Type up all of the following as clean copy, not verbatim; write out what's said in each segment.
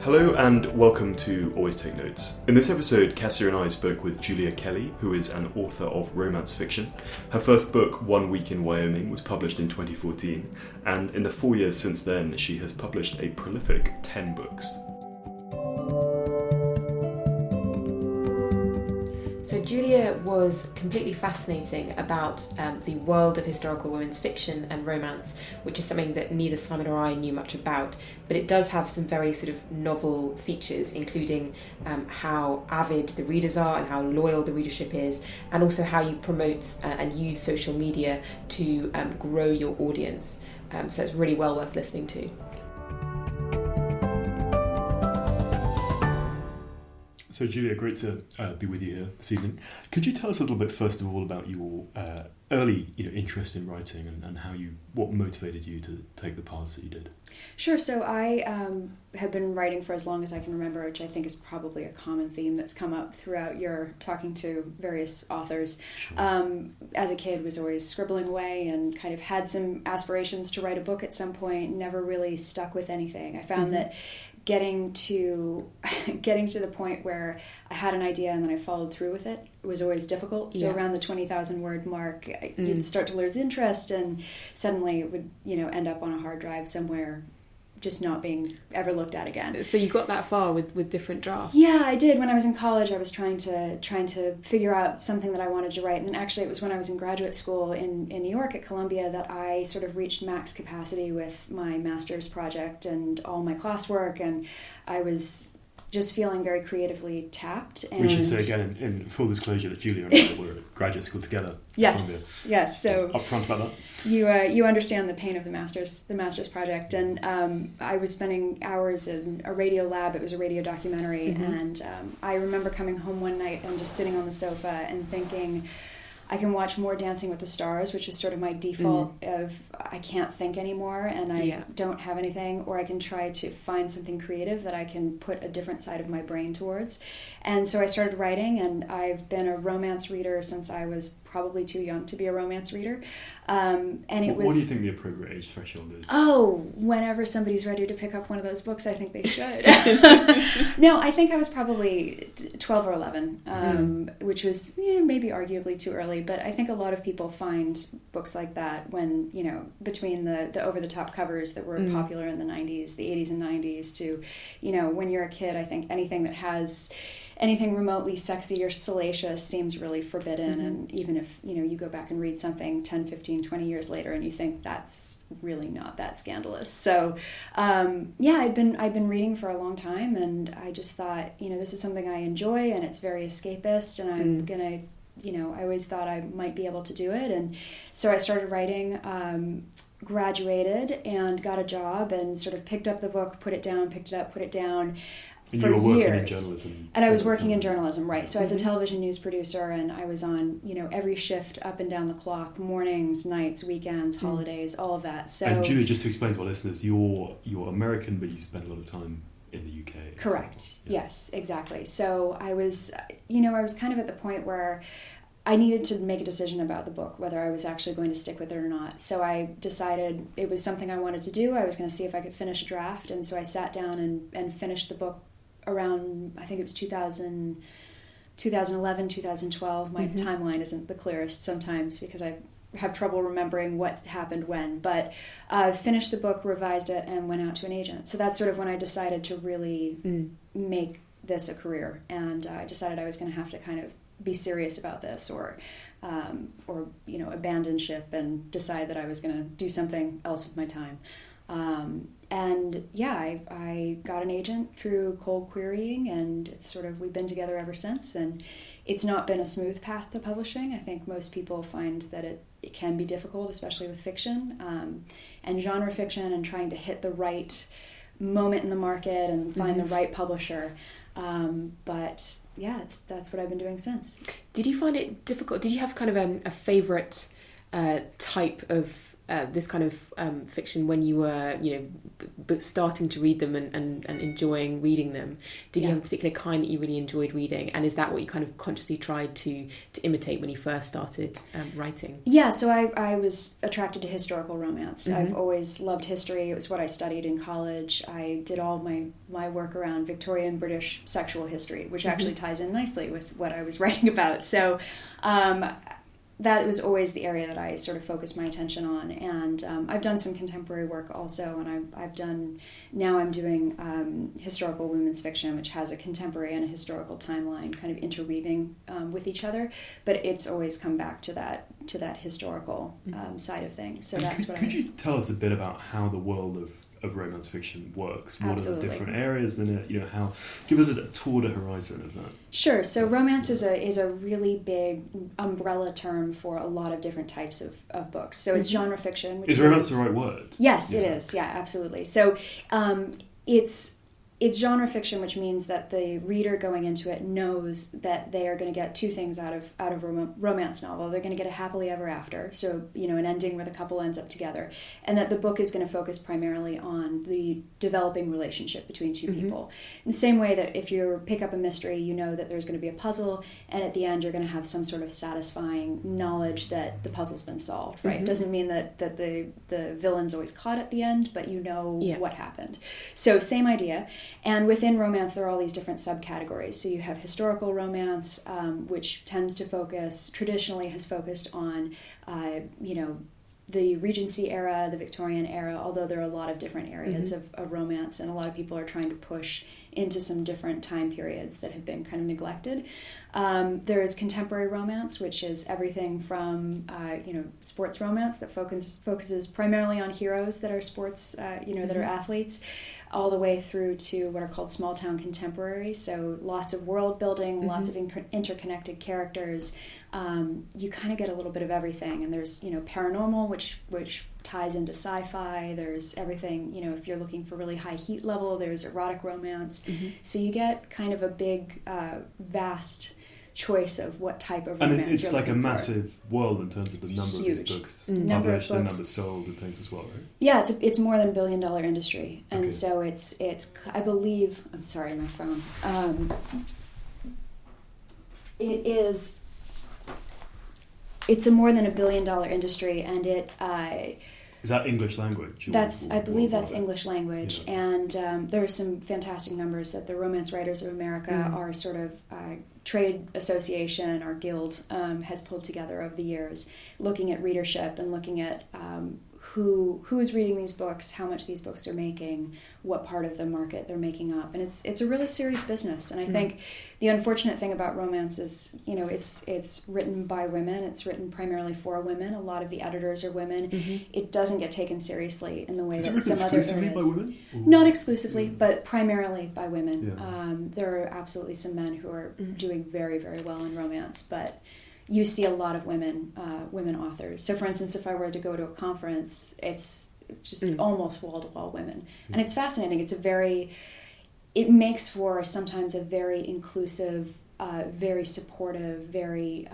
Hello and welcome to Always Take Notes. In this episode, Kassia and I spoke with Julia Kelly, who is an author of romance fiction. Her first book, 1 Week in Wyoming, was published in 2014, and in the 4 years since then, she has published a prolific 10 books. So Julia was completely fascinating about the world of historical women's fiction and romance, which is something that neither Simon or I knew much about, but it does have some very sort of novel features, including how avid the readers are and how loyal the readership is, and also how you promote and use social media to grow your audience. So it's really well worth listening to. So Julia, great to be with you here this evening. Could you tell us a little bit, first of all, about your early interest in writing and what motivated you to take the paths that you did? Sure. So I have been writing for as long as I can remember, which I think is probably a common theme that's come up throughout your talking to various authors. Sure. As a kid, was always scribbling away and kind of had some aspirations to write a book at some point, never really stuck with anything. I found that getting to the point where I had an idea and then I followed through with it was always difficult. So around the 20,000 word mark, you'd start to lose interest, and suddenly it would, end up on a hard drive somewhere, just not being ever looked at again. So you got that far with different drafts? Yeah, I did. When I was in college, I was trying to figure out something that I wanted to write. And actually, it was when I was in graduate school in New York at Columbia that I sort of reached max capacity with my master's project and all my classwork. And I was just feeling very creatively tapped. And we should say again, in full disclosure, that Julia and I were at graduate school together. Yes. So upfront about that. You understand the pain of the master's project, and I was spending hours in a radio lab. It was a radio documentary, and I remember coming home one night and just sitting on the sofa and thinking, I can watch more Dancing with the Stars, which is sort of my default of I can't think anymore and I don't have anything, or I can try to find something creative that I can put a different side of my brain towards. And so I started writing, and I've been a romance reader since I was probably too young to be a romance reader. What do you think the appropriate age threshold is? Oh, whenever somebody's ready to pick up one of those books, I think they should. No, I think I was probably 12 or 11, which was maybe arguably too early, but I think a lot of people find books like that when, between the over-the-top covers that were popular in the 90s, the 80s and 90s, to, when you're a kid, I think anything that has anything remotely sexy or salacious seems really forbidden. And even if, you go back and read something 10, 15, 20 years later and you think that's really not that scandalous. So, I'd been reading for a long time, and I just thought, this is something I enjoy and it's very escapist, and I'm gonna, I always thought I might be able to do it. And so I started writing, graduated and got a job and sort of picked up the book, put it down, picked it up, put it down. And for you were working years. In journalism. And I was working in journalism, right. So I was a television news producer, and I was on, every shift up and down the clock, mornings, nights, weekends, holidays, all of that. So, and Julia, just to explain to our listeners, you're American, but you spent a lot of time in the UK. Correct. Yes, exactly. So I was kind of at the point where I needed to make a decision about the book, whether I was actually going to stick with it or not. So I decided it was something I wanted to do. I was going to see if I could finish a draft. And so I sat down and finished the book around, I think it was 2011, 2012. My timeline isn't the clearest sometimes because I have trouble remembering what happened when. But finished the book, revised it, and went out to an agent. So that's sort of when I decided to really make this a career. And I decided I was going to have to kind of be serious about this, or abandon ship and decide that I was going to do something else with my time. I got an agent through cold querying, and it's sort of, we've been together ever since. And it's not been a smooth path to publishing. I think most people find that it can be difficult, especially with fiction and genre fiction, and trying to hit the right moment in the market and find the right publisher. That's what I've been doing since. Did you find it difficult? Did you have kind of a favourite type of this kind of fiction when you were, starting to read them and enjoying reading them? Did you have a particular kind that you really enjoyed reading? And is that what you kind of consciously tried to imitate when you first started writing? Yeah, so I was attracted to historical romance. Mm-hmm. I've always loved history. It was what I studied in college. I did all my work around Victorian British sexual history, which actually ties in nicely with what I was writing about. So that was always the area that I sort of focused my attention on. And I've done some contemporary work also, and I'm doing historical women's fiction, which has a contemporary and a historical timeline kind of interweaving with each other. But it's always come back to that historical side of things. So that's what. Could you tell us a bit about how the world of romance fiction works? What Absolutely. Are the different areas in it? How? Give us a tour de horizon of that. Sure. So romance is a really big umbrella term for a lot of different types of books. So it's genre fiction. Which is romance the right word? Yes, it is. Yeah, absolutely. So it's genre fiction, which means that the reader going into it knows that they are going to get two things out of a romance novel. They're going to get a happily ever after, so an ending where the couple ends up together, and that the book is going to focus primarily on the developing relationship between two people. In the same way that if you pick up a mystery, you know that there's going to be a puzzle, and at the end you're going to have some sort of satisfying knowledge that the puzzle's been solved. Right? It doesn't mean that the villain's always caught at the end, but you know what happened. So same idea. And within romance, there are all these different subcategories. So you have historical romance, which traditionally has focused on, the Regency era, the Victorian era, although there are a lot of different areas of romance, and a lot of people are trying to push into some different time periods that have been kind of neglected. There is contemporary romance, which is everything from sports romance that focuses primarily on heroes that are sports, that are athletes, all the way through to what are called small town contemporary. So lots of world building, lots of interconnected characters. You kind of get a little bit of everything, and there's paranormal, which ties into sci-fi. There's everything, if you're looking for really high heat level, there's erotic romance. So you get kind of a big, vast choice of what type of romance. And it's you're like a looking for. massive world in terms of the number huge. of these books Number published of and books. number sold and things as well, right? Yeah, it's more than $1 billion industry, and Okay. so it's I believe, I'm sorry, my phone. It's a more than $1 billion industry, and it. Is that English language? I believe that's English language, and there are some fantastic numbers that the Romance Writers of America, our sort of trade association, our guild, has pulled together over the years, looking at readership and looking at who is reading these books, how much these books are making, what part of the market they're making up, and it's a really serious business. And I think the unfortunate thing about romance is, it's written by women, it's written primarily for women. A lot of the editors are women. It doesn't get taken seriously in the way that some other areas. By women? Not exclusively, but primarily by women. Yeah. There are absolutely some men who are doing very, very well in romance, but you see a lot of women authors. So, for instance, if I were to go to a conference, it's just almost wall-to-wall women. And it's fascinating. It makes for sometimes a very inclusive, very supportive, very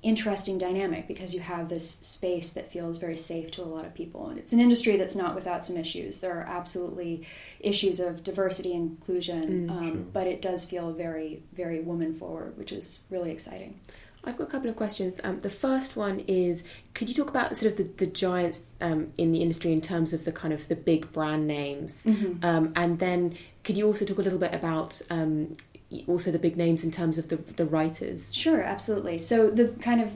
interesting dynamic, because you have this space that feels very safe to a lot of people. And it's an industry that's not without some issues. There are absolutely issues of diversity and inclusion, but it does feel very, very woman-forward, which is really exciting. I've got a couple of questions. The first one is, could you talk about sort of the giants in the industry in terms of the kind of the big brand names? And then could you also talk a little bit about also the big names in terms of the writers? Sure, absolutely. So the kind of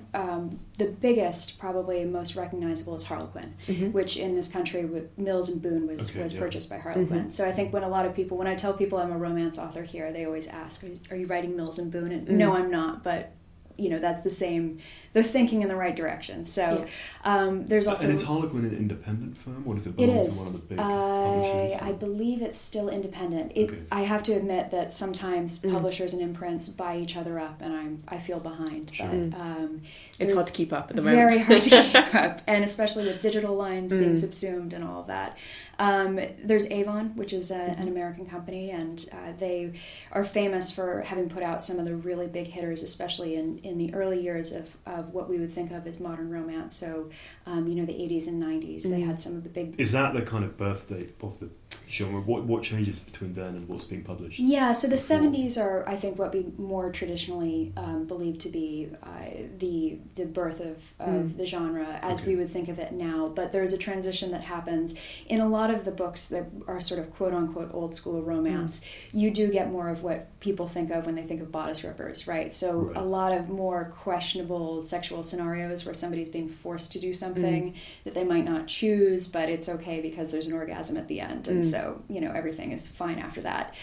the biggest, probably most recognizable, is Harlequin, which in this country with Mills and Boon was purchased by Harlequin. So I think when I tell people I'm a romance author here, they always ask, are you writing Mills and Boon? And no, I'm not, but that's the same. They're thinking in the right direction. So there's also. And is Harlequin an independent firm, or does it belong to one of the big publishers? I believe it's still independent. I have to admit that sometimes publishers and imprints buy each other up, and I feel behind. Sure. But it's hard to keep up at the moment. Very hard to keep up, and especially with digital lines being subsumed and all of that. There's Avon, which is an American company, and they are famous for having put out some of the really big hitters, especially in the early years of what we would think of as modern romance. So, the 80s and 90s, they had some of the big... Is that the kind of birth date of the genre? What changes between then and what's being published? Yeah, so the 70s are, I think, what we more traditionally believe to be the birth of the genre as we would think of it now. But there's a transition that happens in a lot of the books that are sort of quote-unquote old-school romance. You do get more of what people think of when they think of bodice rippers, right? So a lot of more questionable sexual scenarios where somebody's being forced to do something that they might not choose, but it's okay because there's an orgasm at the end, and so everything is fine after that.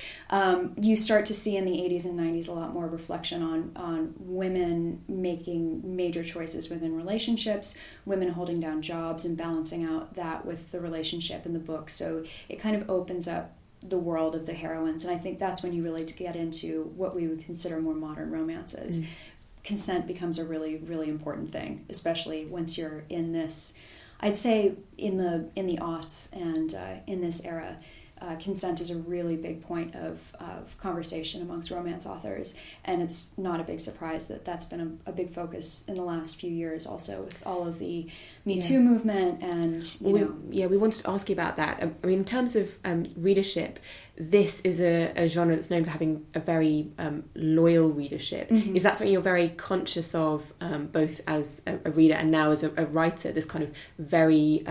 You start to see in the 80s and 90s a lot more reflection on women making major choices within relationships, women holding down jobs and balancing out that with the relationship in the book. So it kind of opens up the world of the heroines, and I think that's when you really get into what we would consider more modern romances. Consent becomes a really, really important thing, especially once you're in this, I'd say in the aughts and in this era. Consent is a really big point of conversation amongst romance authors, and it's not a big surprise that that's been a big focus in the last few years also with all of the Me Too movement and, we wanted to ask you about that. I mean, in terms of readership, this is a genre that's known for having a very loyal readership. Is that something you're very conscious of, both as a reader and now as a writer, this kind of very...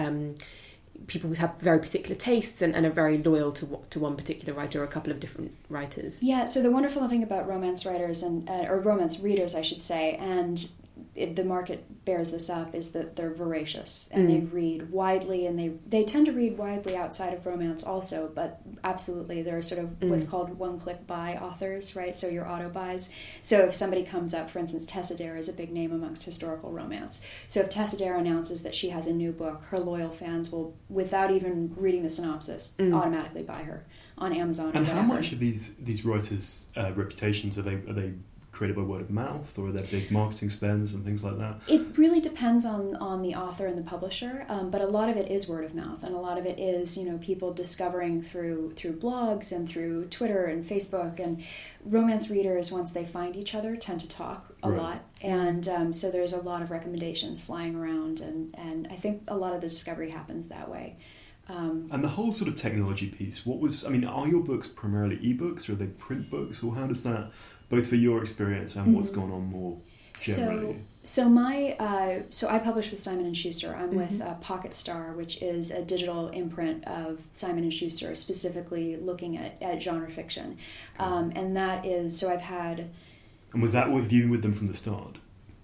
people have very particular tastes and are very loyal to one particular writer or a couple of different writers? Yeah, so the wonderful thing about romance writers or romance readers, I should say, and the market bears this up, is that they're voracious and they read widely, and they tend to read widely outside of romance also, but absolutely there are sort of what's called one-click buy authors, right? So your auto buys. So if somebody comes up, for instance, Tessa Dare is a big name amongst historical romance. So if Tessa Dare announces that she has a new book, her loyal fans will, without even reading the synopsis, automatically buy her on Amazon. And how much of these writers' reputations are they created by word of mouth, or are there big marketing spends and things like that? It really depends on the author and the publisher, but a lot of it is word of mouth, and a lot of it is people discovering through blogs and through Twitter and Facebook. And romance readers, once they find each other, tend to talk a lot, and so there's a lot of recommendations flying around, and I think a lot of the discovery happens that way. And the whole sort of technology piece, are your books primarily ebooks, or are they print books, or how does that, both for your experience and what's gone on more generally? So I publish with Simon & Schuster. I'm with Pocket Star, which is a digital imprint of Simon & Schuster, specifically looking at genre fiction. And that is, so I've had... And was that with you with them from the start?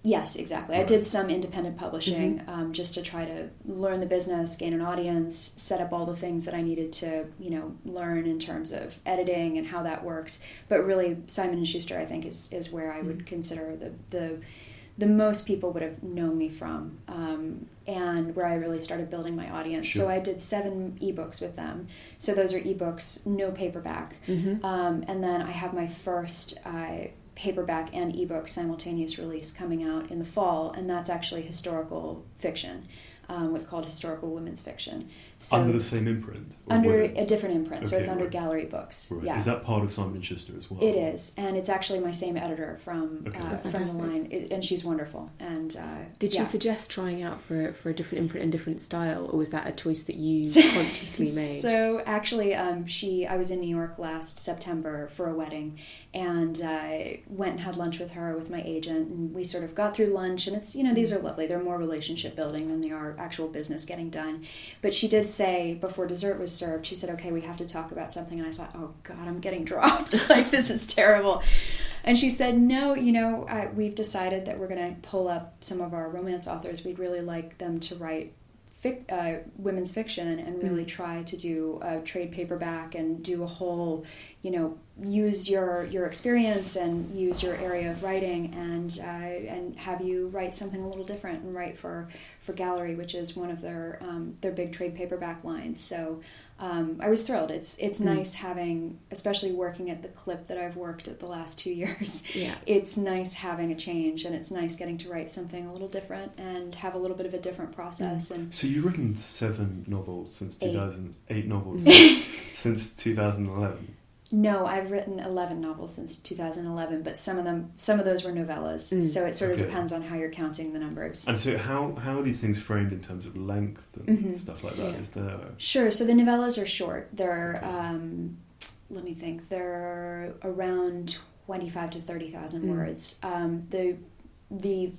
Yes, exactly. Right. I did some independent publishing just to try to learn the business, gain an audience, set up all the things that I needed to, learn in terms of editing and how that works. But really, Simon & Schuster, I think, is where I would consider the most people would have known me from, and where I really started building my audience. Sure. So I did 7 ebooks with them. So those are ebooks, no paperback. And then I have my first... paperback and ebook simultaneous release coming out in the fall, and that's actually historical fiction, what's called historical women's fiction. So under the same imprint? Under a different imprint, okay, so it's under Gallery Books. Right. Yeah. Is that part of Simon & Schuster as well? It is, and it's actually my same editor from the line, and she's wonderful. And did she suggest trying out for a different imprint and different style, or was that a choice that you consciously made? So actually, I was in New York last September for a wedding, and went and had lunch with her, with my agent, and we sort of got through lunch, and it's, these are lovely. They're more relationship building than they are actual business getting done. But she did say, before dessert was served, she said, okay, we have to talk about something. And I thought, oh God, I'm getting dropped. Like, this is terrible. And she said, no, we've decided that we're going to pull up some of our romance authors. We'd really like them to write women's fiction and really try to do a trade paperback and do a whole, use your experience and use your area of writing and have you write something a little different and write for Gallery, which is one of their big trade paperback lines. So I was thrilled. It's nice having, especially working at the clip that I've worked at the last 2 years. Yeah. It's nice having a change, and it's nice getting to write something a little different and have a little bit of a different process. And so you've written 7 novels since 2008 novels since 2011. No, I've written 11 novels since 2011, but some of those were novellas. So it sort of depends on how you're counting the numbers. And so how are these things framed in terms of length and stuff like that? Yeah. Is there... Sure. So the novellas are short. They're let me think. They're around 25 to 30,000 words. The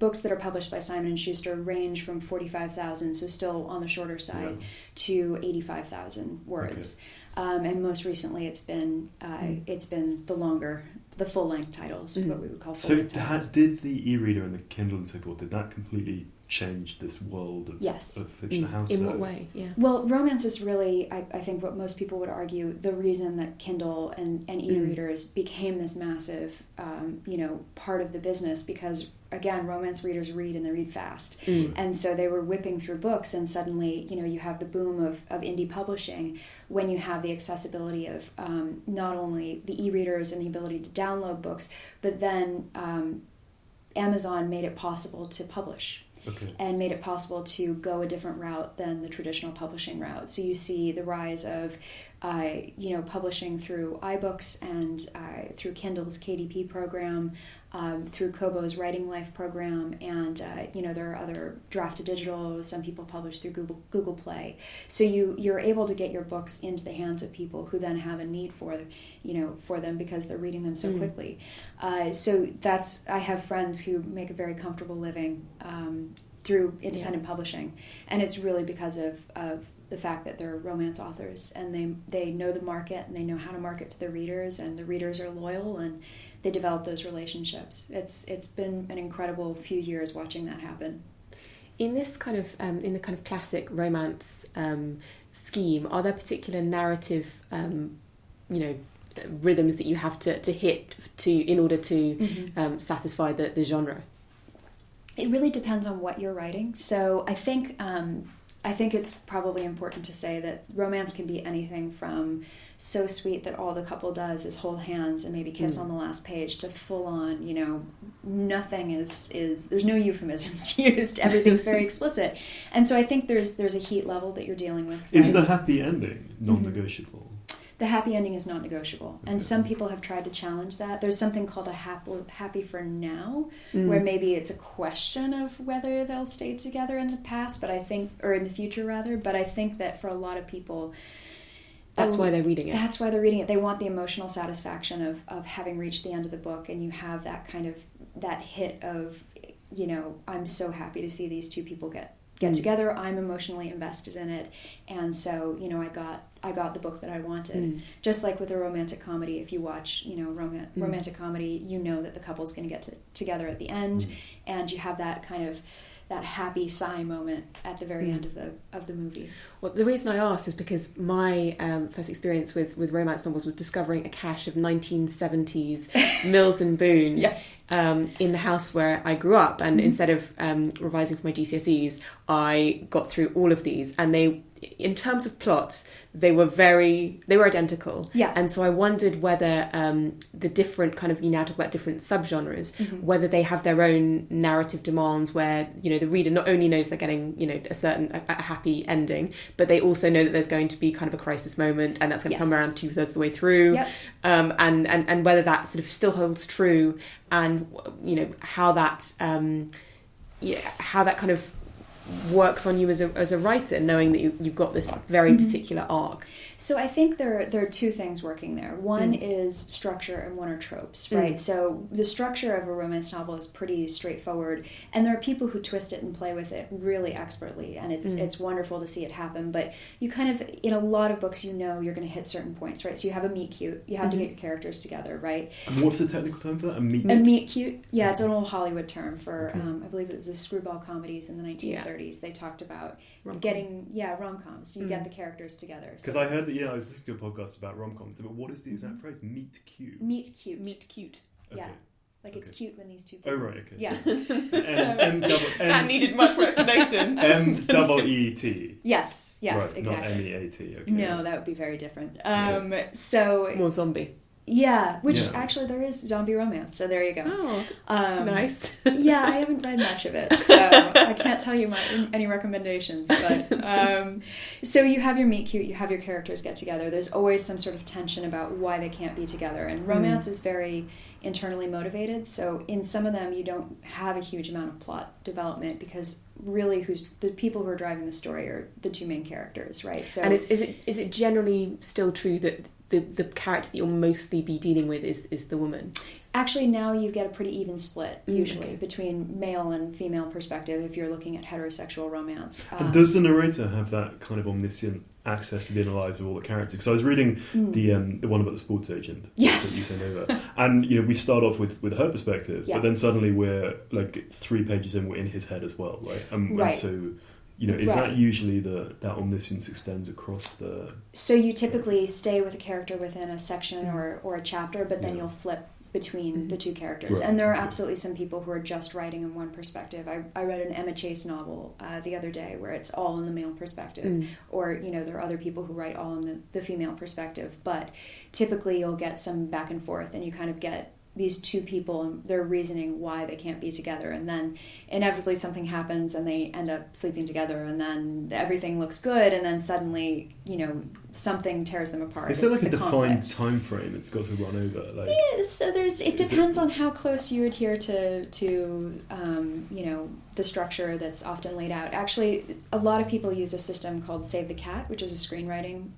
books that are published by Simon and Schuster range from 45,000, so still on the shorter side, to 85,000 words. And most recently, it's been the full length titles, what we would call full length titles. Did the e-reader and the Kindle and so forth, did that completely change this world of fiction? How so? In what way? Yeah. Well, romance is really, I think, what most people would argue, the reason that Kindle and e-readers became this massive, part of the business, because again, romance readers read and they read fast. And so they were whipping through books, and suddenly, you have the boom of indie publishing when you have the accessibility of not only the e-readers and the ability to download books, but then Amazon made it possible to publish. And made it possible to go a different route than the traditional publishing route. So you see the rise of, publishing through iBooks and through Kindle's KDP program, through Kobo's Writing Life program, and there are other draft to digital. Some people publish through Google Play. So you're able to get your books into the hands of people who then have a need for them because they're reading them so quickly. So I have friends who make a very comfortable living through independent publishing, and it's really because of the fact that they're romance authors, and they know the market, and they know how to market to their readers, and the readers are loyal, and they develop those relationships. It's been an incredible few years watching that happen. In this kind of in the kind of classic romance scheme, are there particular narrative rhythms that you have to hit in order to satisfy the genre? It really depends on what you're writing. So I think it's probably important to say that romance can be anything from so sweet that all the couple does is hold hands and maybe kiss on the last page, to full on, nothing is there's no euphemisms used. Everything's very explicit. And so I think there's a heat level that you're dealing with. Right? Is the happy ending non-negotiable? The happy ending is not negotiable, and some people have tried to challenge that. There's something called a happy for now, where maybe it's a question of whether they'll stay together in the past, or in the future rather. But I think that for a lot of people, that's why they're reading it. That's why they're reading it. They want the emotional satisfaction of having reached the end of the book, and you have that kind of that hit of, I'm so happy to see these two people get together. I'm emotionally invested in it, and so I got the book that I wanted. Just like with a romantic comedy, if you watch romantic comedy, that the couple's going to get together at the end, and you have that kind of that happy sigh moment at the very end of the movie. Well, the reason I asked is because my first experience with romance novels was discovering a cache of 1970s Mills and Boon in the house where I grew up, and instead of revising for my GCSEs, I got through all of these, and they, in terms of plot, they were identical. Yeah. And so I wondered whether the different kind of, you now talk about different subgenres, whether they have their own narrative demands where, the reader not only knows they're getting, a happy ending, but they also know that there's going to be kind of a crisis moment, and that's going to come around 2/3 of the way through. Yep. And whether that sort of still holds true, and, how that kind of works on you as a writer, knowing that you've got this very particular arc. So I think there are two things working there. One is structure, and one are tropes, right? So the structure of a romance novel is pretty straightforward, and there are people who twist it and play with it really expertly, and it's wonderful to see it happen. But you kind of, in a lot of books, you're going to hit certain points, right? So you have a meet cute. You have to get your characters together, right? And what's the technical term for that? A meet cute? Yeah, it's an old Hollywood term for, I believe it was the screwball comedies in the 1930s. They talked about getting rom-coms. You get the characters together. Because I heard that, I was listening to a podcast about rom-coms, but what is the exact phrase? Meet cute. Meet cute. Meet cute. Yeah. Like, it's Okay. cute when these two people... Oh, right, okay. Yeah. That needed much more explanation. M-double-E-T. Yes, Right, exactly. not M-E-A-T. Okay. No, that would be very different. Okay. So... More zombie. Yeah, which Yeah. actually there is zombie romance, so there you go. Oh, that's nice. Yeah, I haven't read much of it, so I can't tell you any recommendations. But so you have your meet cute, you have your characters get together. There's always some sort of tension about why they can't be together, and romance is very internally motivated. So in some of them, you don't have a huge amount of plot development because really, the people who are driving the story are the two main characters, right? So, and is it generally still true that the character that you'll mostly be dealing with is the woman? Actually, now you get a pretty even split, usually, okay. between male and female perspective if you're looking at heterosexual romance. And does the narrator have that kind of omniscient access to the inner lives of all the characters? Because I was reading the one about the sports agent Yes. that you sent over, and we start off with her perspective, Yeah. but then suddenly we're like 3 pages in, we're in his head as well, right? And Right. so is Right. that usually that omniscience extends across the... So you typically stay with a character within a section or a chapter, but then Yeah. you'll flip between the two characters. Right. And there are absolutely some people who are just writing in one perspective. I read an Emma Chase novel the other day where it's all in the male perspective. Or, there are other people who write all in the female perspective. But typically you'll get some back and forth, and you kind of get these two people and their reasoning why they can't be together, and then inevitably something happens and they end up sleeping together, and then everything looks good, and then suddenly something tears them apart. Is there like a the defined conflict. time frame it's got to run over? Like, Yeah, so it depends on how close you adhere to the structure that's often laid out. Actually, a lot of people use a system called Save the Cat, which is a screenwriting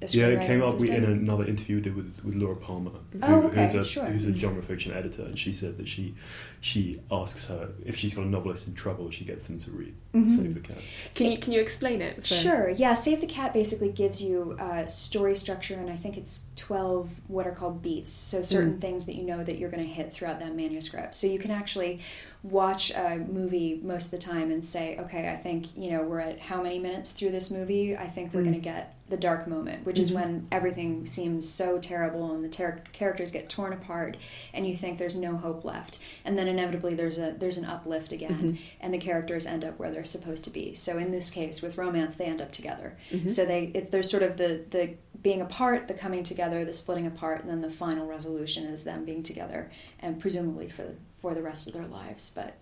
it came up system. in another interview we did with Laura Palmer, who's a genre fiction editor, and she said that she asks her if she's got a novelist in trouble, she gets them to read Save the Cat. Can you explain it? Sure. Yeah, Save the Cat basically gives you story structure, and I think it's 12 what are called beats. So certain things that that you're going to hit throughout that manuscript. So you can actually watch a movie most of the time and say, okay, I think we're at how many minutes through this movie? I think we're going to get the dark moment, which is when everything seems so terrible and the characters get torn apart, and you think there's no hope left. And then inevitably there's an uplift again, and the characters end up where they're supposed to be. So in this case, with romance, they end up together. So there's sort of the being apart, the coming together, the splitting apart, and then the final resolution is them being together, and presumably for the rest of their lives. But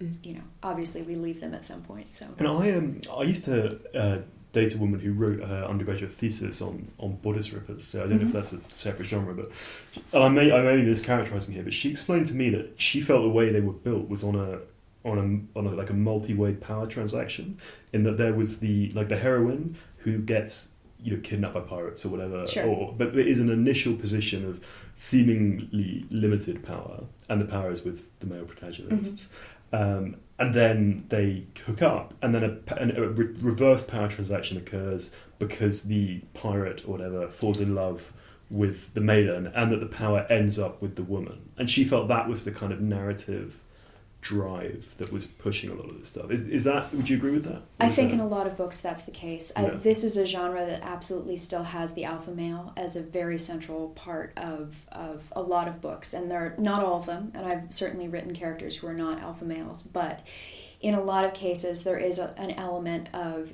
obviously we leave them at some point. So. And I used to date a woman who wrote her undergraduate thesis on bodice rippers. So I don't know if that's a separate genre, but I may be mischaracterizing here. But she explained to me that she felt the way they were built was on a like a multi-way power transaction, in that there was the heroine who gets kidnapped by pirates or whatever, sure. but there is an initial position of seemingly limited power, and the power is with the male protagonists. And then they hook up, and then a reverse power transaction occurs because the pirate or whatever falls in love with the maiden, and that the power ends up with the woman. And she felt that was the kind of narrative drive that was pushing a lot of this stuff. Is that, would you agree with that? I think in a lot of books that's the case. Yeah. This is a genre that absolutely still has the alpha male as a very central part of a lot of books, and they're not all of them, and I've certainly written characters who are not alpha males, but in a lot of cases there is an element of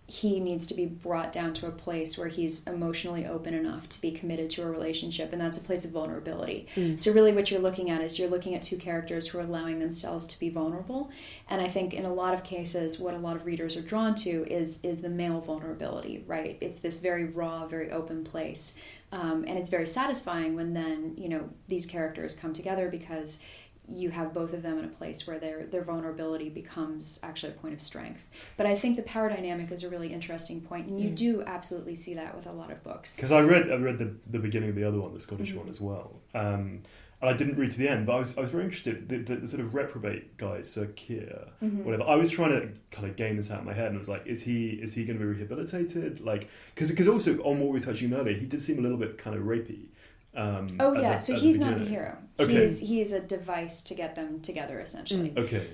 he needs to be brought down to a place where he's emotionally open enough to be committed to a relationship, and that's a place of vulnerability. So really what you're looking at is you're looking at two characters who are allowing themselves to be vulnerable, and I think in a lot of cases what a lot of readers are drawn to is the male vulnerability, right? It's this very raw, very open place, and it's very satisfying when then these characters come together, because you have both of them in a place where their vulnerability becomes actually a point of strength. But I think the power dynamic is a really interesting point, and you do absolutely see that with a lot of books. Because I read the beginning of the other one, the Scottish one as well, and I didn't read to the end, but I was very interested. The sort of reprobate guy, Sir Keir, whatever. I was trying to kind of game this out in my head, and I was like, is he going to be rehabilitated? Like, because also on what we were touching earlier, he did seem a little bit kind of rapey. So he's not the hero. Okay. He is a device to get them together, essentially. Okay.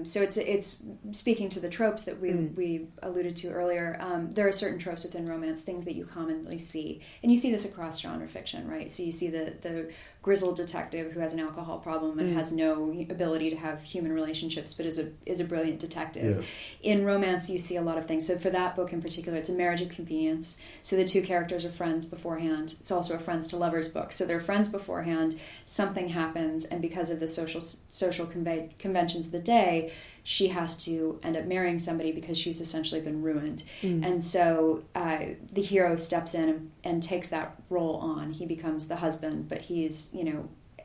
So it's speaking to the tropes that we alluded to earlier. There are certain tropes within romance, things that you commonly see, and you see this across genre fiction, right? So you see the grizzled detective who has an alcohol problem and has no ability to have human relationships, but is a brilliant detective. Yeah. In romance, you see a lot of things. So for that book in particular, it's a marriage of convenience. So the two characters are friends beforehand. It's also a friends to lovers book. So they're friends beforehand. Something happens, and because of the social conventions of the day, she has to end up marrying somebody because she's essentially been ruined. And so the hero steps in and takes that role on. He becomes the husband, but he's,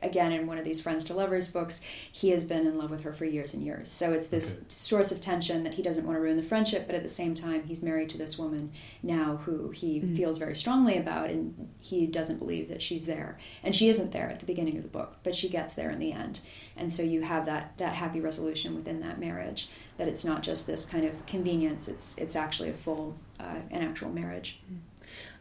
again, in one of these friends to lovers books, he has been in love with her for years and years. So it's this source of tension that he doesn't want to ruin the friendship, but at the same time, he's married to this woman now who he feels very strongly about, and he doesn't believe that she's there. And she isn't there at the beginning of the book, but she gets there in the end. And so you have that happy resolution within that marriage, that it's not just this kind of convenience, it's actually a full, an actual marriage.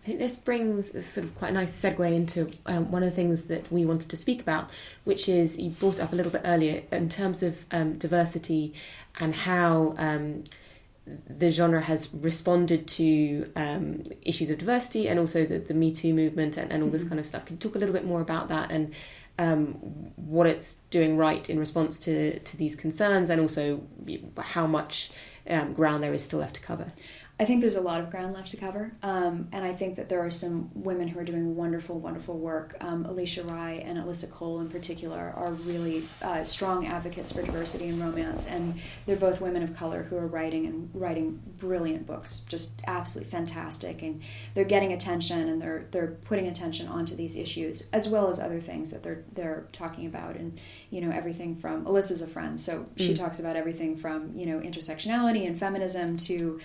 I think this brings a sort of quite a nice segue into one of the things that we wanted to speak about, which is, you brought up a little bit earlier, in terms of diversity and how the genre has responded to issues of diversity, and also the Me Too movement and all this kind of stuff. Can you talk a little bit more about that and what it's doing right in response to these concerns, and also how much ground there is still left to cover? I think there's a lot of ground left to cover, and I think that there are some women who are doing wonderful, wonderful work. Alicia Rye and Alyssa Cole in particular are really strong advocates for diversity in romance, and they're both women of color who are writing brilliant books, just absolutely fantastic, and they're getting attention, and they're putting attention onto these issues, as well as other things that they're talking about, and everything from, Alyssa's a friend, so she talks about everything from intersectionality and feminism to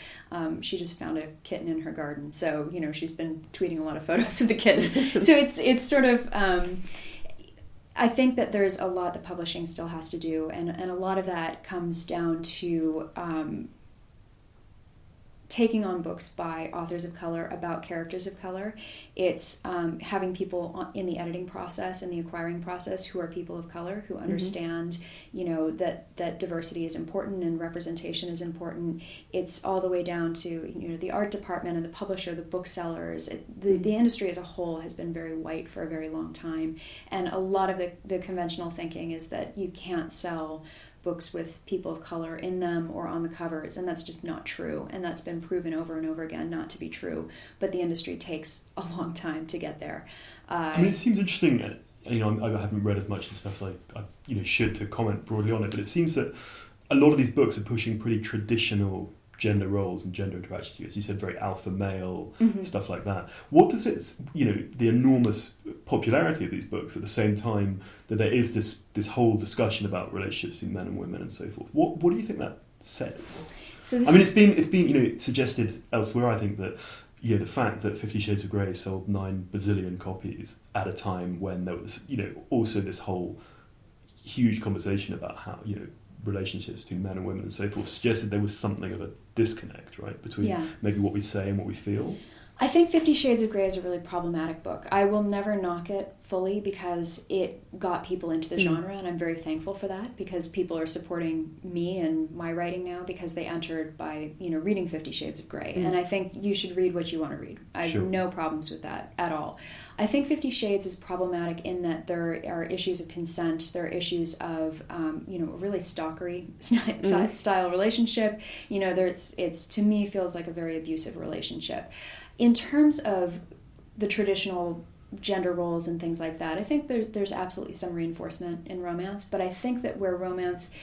she just found a kitten in her garden, so she's been tweeting a lot of photos of the kitten. So it's sort of I think that there's a lot that publishing still has to do, and a lot of that comes down to taking on books by authors of color about characters of color. It's having people in the editing process and the acquiring process who are people of color, who understand, that diversity is important and representation is important. It's all the way down to, the art department and the publisher, the booksellers. The industry as a whole has been very white for a very long time. And a lot of the conventional thinking is that you can't sell books with people of color in them or on the covers, and that's just not true, and that's been proven over and over again not to be true, but the industry takes a long time to get there. It seems interesting, I haven't read as much of stuff as I should to comment broadly on it, but it seems that a lot of these books are pushing pretty traditional gender roles and gender interactions, as you said, very alpha male, stuff like that. What does it, the enormous popularity of these books at the same time that there is this whole discussion about relationships between men and women and so forth, what do you think that says? So it's been suggested elsewhere, I think, that the fact that 50 Shades of Grey sold 9 bazillion copies at a time when there was also this whole huge conversation about how relationships between men and women and so forth, suggested there was something of a disconnect, right, between maybe what we say and what we feel. I think 50 Shades of Grey is a really problematic book. I will never knock it fully because it got people into the genre, and I'm very thankful for that, because people are supporting me and my writing now because they entered by reading 50 Shades of Grey. And I think you should read what you want to read. I have no problems with that at all. I think 50 Shades is problematic in that there are issues of consent, there are issues of a really stalkery style relationship. It's to me feels like a very abusive relationship. In terms of the traditional gender roles and things like that, I think there's absolutely some reinforcement in romance, but I think that where romance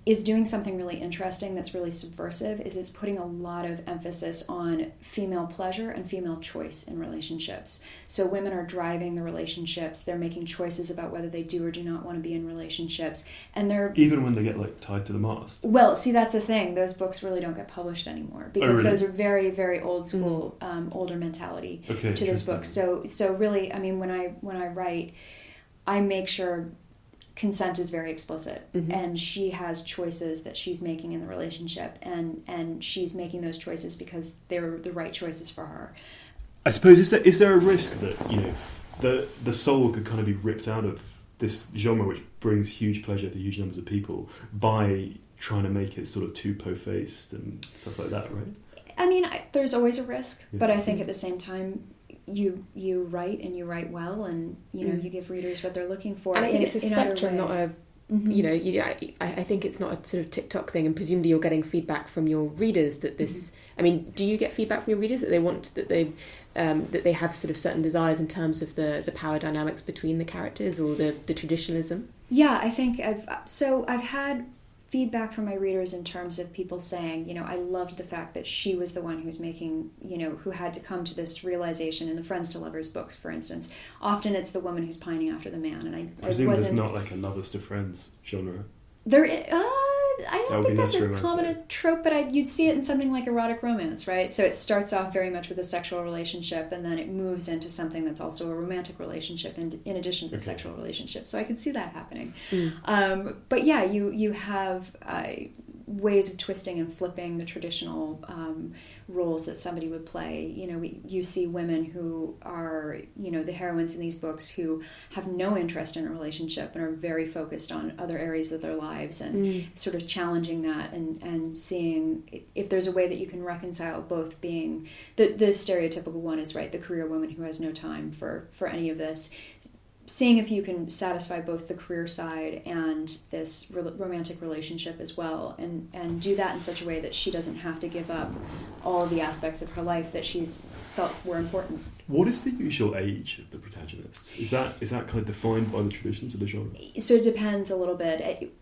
is doing something really interesting that's really subversive is it's putting a lot of emphasis on female pleasure and female choice in relationships. So women are driving the relationships, they're making choices about whether they do or do not want to be in relationships, and they're... Even when they get tied to the mast? Well, see, that's the thing. Those books really don't get published anymore because those are very, very old school, older mentality to those books. So really, when I write, I make sure consent is very explicit, and she has choices that she's making in the relationship, and she's making those choices because they're the right choices for her. I suppose is there a risk that the soul could kind of be ripped out of this genre, which brings huge pleasure to huge numbers of people, by trying to make it sort of too po-faced and stuff like that, right? I mean, there's always a risk, but I think at the same time, you write and you write well, and you know you give readers what they're looking for. And I think it's a spectrum, not a. You know, I think it's not a sort of TikTok thing, and presumably you're getting feedback from your readers that this. I mean, do you get feedback from your readers that they have sort of certain desires in terms of the power dynamics between the characters or the traditionalism? Yeah, I think I've had feedback from my readers in terms of people saying, you know, I loved the fact that she was the one who was making, you know, who had to come to this realization in the Friends to Lovers books, for instance. Often it's the woman who's pining after the man, and I presume there's not like a lovers to friends genre. I don't think that's as common a trope, but you'd see it in something like erotic romance, right? So it starts off very much with a sexual relationship, and then it moves into something that's also a romantic relationship in addition to the sexual relationship. So I could see that happening. But yeah, you have ways of twisting and flipping the traditional roles that somebody would play. You know, you see women who are, you know, the heroines in these books who have no interest in a relationship and are very focused on other areas of their lives, and sort of challenging that and seeing if there's a way that you can reconcile both being the stereotypical one is, right, the career woman who has no time for any of this, seeing if you can satisfy both the career side and this romantic relationship as well, and do that in such a way that she doesn't have to give up all of the aspects of her life that she's felt were important. What is the usual age of the protagonists? Is that kind of defined by the traditions of the genre? So it depends a little bit.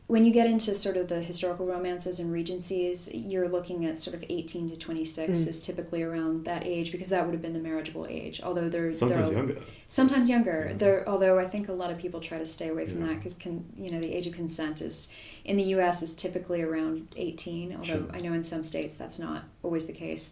When you get into sort of the historical romances and regencies, you're looking at sort of 18 to 26 is typically around that age, because that would have been the marriageable age. Although sometimes younger. Sometimes younger. Although I think a lot of people try to stay away from that, because the age of consent is in the U.S. is typically around 18. Although I know in some states that's not always the case.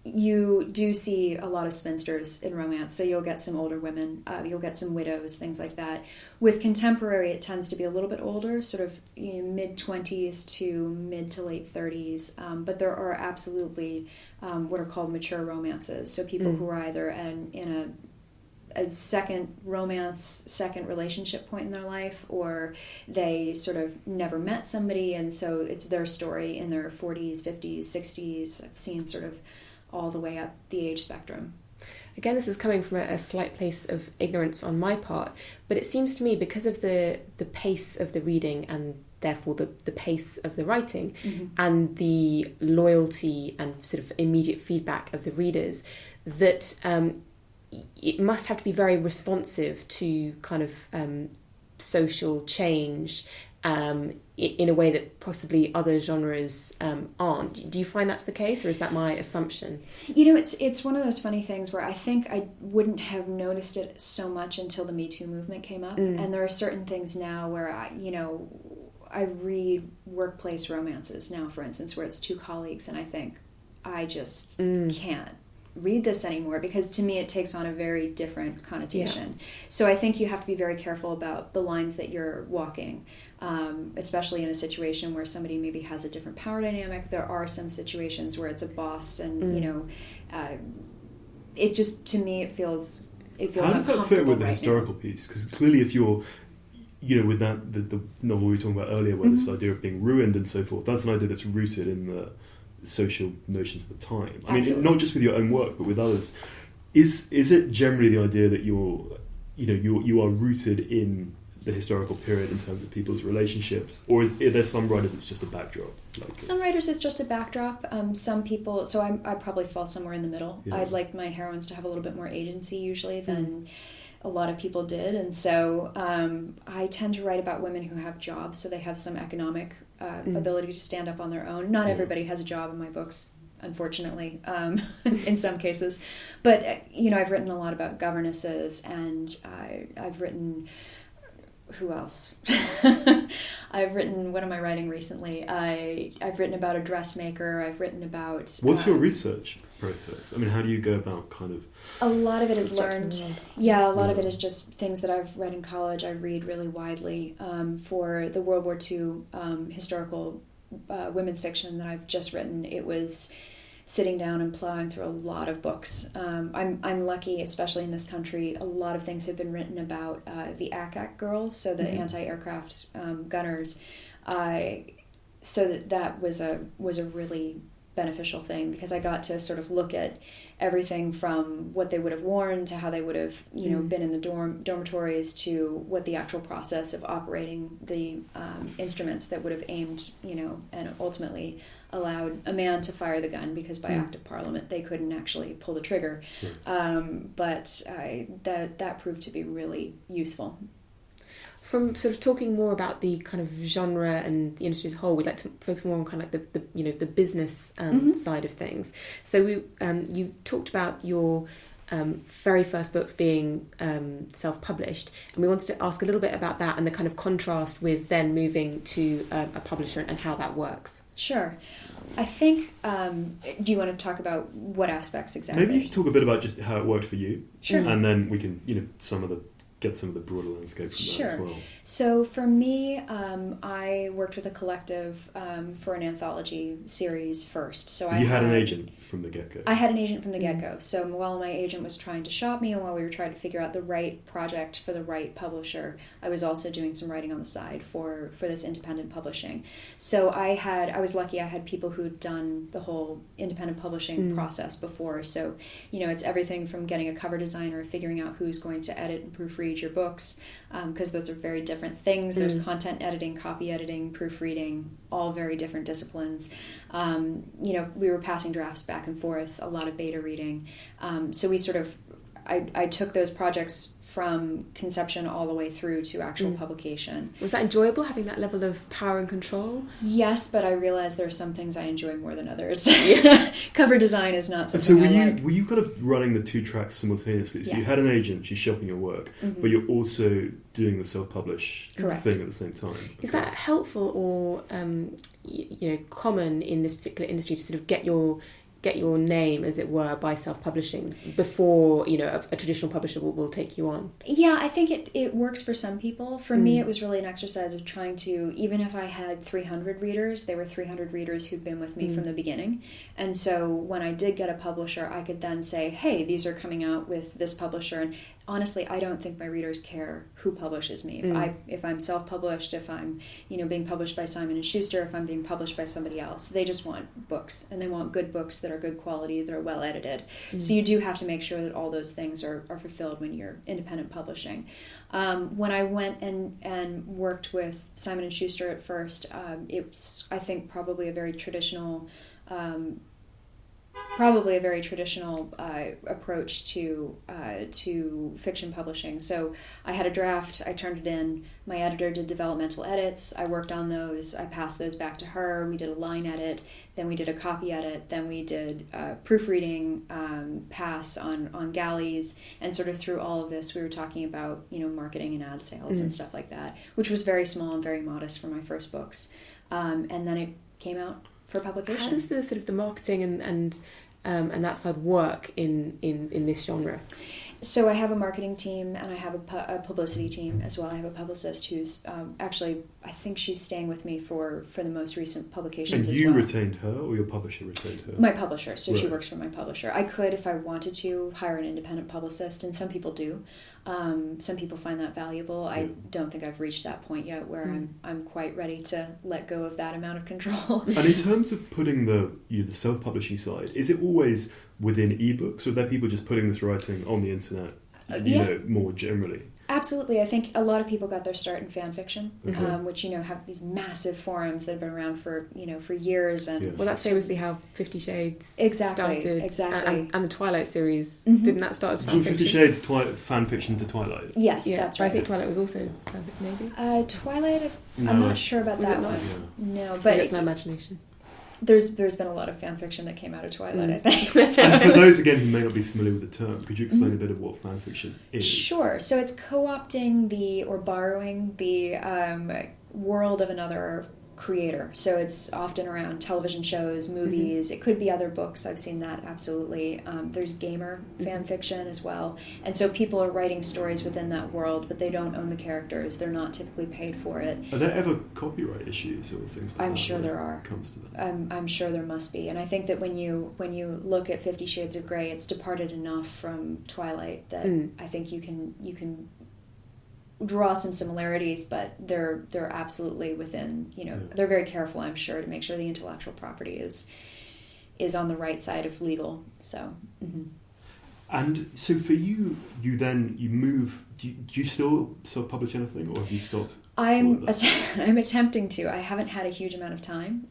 You do see a lot of spinsters in romance, so you'll get some older women, you'll get some widows, things like that. With contemporary, it tends to be a little bit older, sort of mid-20s to mid to late 30s, but there are absolutely what are called mature romances, so people who are either in a second romance, second relationship point in their life, or they sort of never met somebody, and so it's their story in their 40s, 50s, 60s. I've seen sort of all the way up the age spectrum. Again, this is coming from a slight place of ignorance on my part, but it seems to me, because of the pace of the reading and therefore the pace of the writing and the loyalty and sort of immediate feedback of the readers, that it must have to be very responsive to kind of social change in a way that possibly other genres aren't. Do you find that's the case, or is that my assumption? You know, it's one of those funny things where I think I wouldn't have noticed it so much until the Me Too movement came up, and there are certain things now where I read workplace romances now, for instance, where it's two colleagues, and I think I just can't read this anymore, because to me it takes on a very different connotation. So I think you have to be very careful about the lines that you're walking, especially in a situation where somebody maybe has a different power dynamic. There are some situations where it's a boss, and it just, to me, it feels How does that fit with the historical piece? Because clearly, if you're with that the novel we were talking about earlier, where this idea of being ruined and so forth, that's an idea that's rooted in the social notions of the time. I mean, not just with your own work, but with others. Is it generally the idea that you are rooted in the historical period in terms of people's relationships, or are there some writers it's just a backdrop? Some writers it's just a backdrop. Some people, so I probably fall somewhere in the middle. Yeah. I'd like my heroines to have a little bit more agency usually than a lot of people did, and so I tend to write about women who have jobs, so they have some economic ability to stand up on their own. Not everybody has a job in my books, unfortunately, in some cases. But I've written a lot about governesses, and I've written. Who else? I've written. What am I writing recently? I've written about a dressmaker. I've written about. What's your research process? I mean, how do you go about kind of? A lot of it is learned. Yeah, a lot of it is just things that I've read in college. I read really widely. For the World War II historical women's fiction that I've just written, it was sitting down and plowing through a lot of books. I'm lucky, especially in this country, a lot of things have been written about the ACAC girls, so the anti-aircraft gunners. So that was a really beneficial thing, because I got to sort of look at everything from what they would have worn to how they would have, been in the dormitories, to what the actual process of operating the instruments that would have aimed, and ultimately allowed a man to fire the gun, because by act of parliament they couldn't actually pull the trigger. But that proved to be really useful. From sort of talking more about the kind of genre and the industry as a whole, we'd like to focus more on kind of like the business side of things. So you talked about your very first books being self-published, and we wanted to ask a little bit about that and the kind of contrast with then moving to a publisher and how that works. Sure. I think, do you want to talk about what aspects exactly? Maybe you could talk a bit about just how it worked for you. Sure. And then we can, get some of the broader landscape from that as well. So for me, I worked with a collective for an anthology series first. So you had an agent from the get-go. I had an agent from the get-go. So while my agent was trying to shop me, and while we were trying to figure out the right project for the right publisher, I was also doing some writing on the side for this independent publishing. So I was lucky. I had people who'd done the whole independent publishing process before. So, it's everything from getting a cover designer, figuring out who's going to edit and proofread your books, because those are very different things. There's content editing, copy editing, proofreading, all very different disciplines. We were passing drafts back and forth, a lot of beta reading. So we sort of, I took those projects from conception all the way through to actual publication. Was that enjoyable, having that level of power and control? Yes, but I realized there are some things I enjoy more than others. Cover design is not something were you kind of running the two tracks simultaneously? So you had an agent, she's shopping your work, but you're also doing the self-publish thing at the same time. Is that helpful or common in this particular industry to sort of get your name, as it were, by self-publishing before a traditional publisher will take you on? Yeah, I think it works for some people. For me, it was really an exercise of trying to, even if I had 300 readers, they were 300 readers who'd been with me from the beginning. And so when I did get a publisher, I could then say, hey, these are coming out with this publisher. And honestly, I don't think my readers care who publishes me. If I'm self-published, if I'm being published by Simon and Schuster, if I'm being published by somebody else, they just want books, and they want good books that are good quality, that are well edited. So you do have to make sure that all those things are fulfilled when you're independent publishing. When I went and worked with Simon and Schuster at first, it's, I think, probably a very traditional approach to fiction publishing. So I had a draft, I turned it in, my editor did developmental edits, I worked on those, I passed those back to her, we did a line edit, then we did a copy edit, then we did proofreading, pass on galleys, and sort of through all of this we were talking about marketing and ad sales and stuff like that, which was very small and very modest for my first books. And then it came out for publication. How does the sort of the marketing and that side work in this genre? So I have a marketing team, and I have a publicity team as well. I have a publicist who's actually, I think she's staying with me for the most recent publications as well. And you retained her, or your publisher retained her? My publisher, so she works for my publisher. I could, if I wanted to, hire an independent Publicist, and some people do. Some people find that valuable. I don't think I've reached that point yet where I'm quite ready to let go of that amount of control. And in terms of putting the self-publishing side, is it always within ebooks, or are there people just putting this writing on the internet, more generally? Absolutely. I think a lot of people got their start in fan fiction, which have these massive forums that have been around for years. And well, that's famously how 50 Shades started. Exactly. And the Twilight series, didn't that start as fan fiction? 50 Shades fan fiction to Twilight. Yes, that's right. I think Twilight was also maybe. Twilight, I'm not sure about that one. No, but it's my imagination. There's been a lot of fan fiction that came out of Twilight, I think. And for those, again, who may not be familiar with the term, could you explain a bit of what fan fiction is? Sure. So it's co-opting or borrowing the world of another creator. So it's often around television shows, movies. It could be other books. I've seen that, absolutely. There's gamer fan fiction as well. And so people are writing stories within that world, but they don't own the characters. They're not typically paid for it. Are there ever copyright issues or things like that? I'm sure there are. Comes to that. I'm sure there must be. And I think that when you look at 50 Shades of Grey, it's departed enough from Twilight that I think you can draw some similarities, but they're absolutely within, they're very careful, I'm sure, to make sure the intellectual property is on the right side of legal. So And so for you move, do you still self-publish anything, or have you stopped? I'm attempting to. I haven't had a huge amount of time,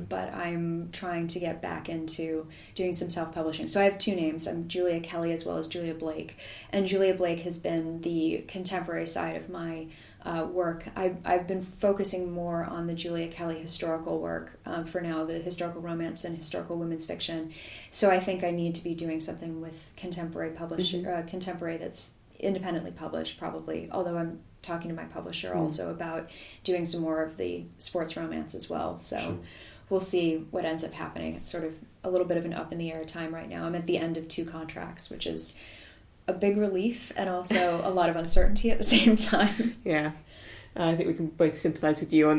but I'm trying to get back into doing some self-publishing. So I have two names. I'm Julia Kelly as well as Julia Blake. And Julia Blake has been the contemporary side of my work. I've been focusing more on the Julia Kelly historical work for now, the historical romance and historical women's fiction. So I think I need to be doing something with contemporary contemporary that's independently published, probably, although I'm talking to my publisher also about doing some more of the sports romance as well. So we'll see what ends up happening. It's sort of a little bit of an up in the air time right now. I'm at the end of 2 contracts, which is a big relief and also a lot of uncertainty at the same time. Yeah. I think we can both sympathise with you on,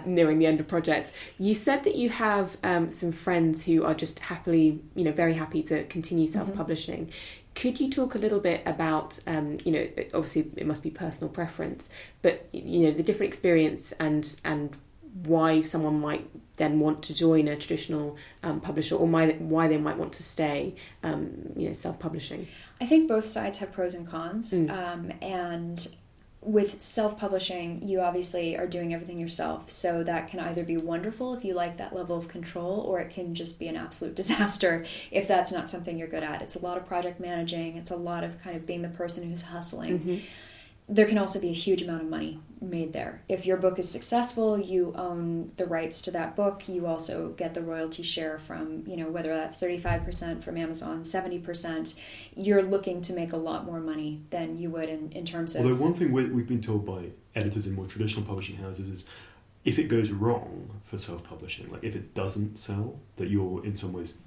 nearing the end of projects. You said that you have some friends who are just happily, very happy to continue self-publishing. Could you talk a little bit about, obviously it must be personal preference, but, the different experience and why someone might then want to join a traditional publisher, or why they might want to stay, self-publishing? I think both sides have pros and cons, and with self-publishing, you obviously are doing everything yourself, so that can either be wonderful if you like that level of control, or it can just be an absolute disaster if that's not something you're good at. It's a lot of project managing, it's a lot of kind of being the person who's hustling. There can also be a huge amount of money made there. If your book is successful, you own the rights to that book. You also get the royalty share from, whether that's 35% from Amazon, 70%. You're looking to make a lot more money than you would in terms of... Although one thing we've been told by editors in more traditional publishing houses is if it goes wrong for self-publishing, like if it doesn't sell, that you're in some ways...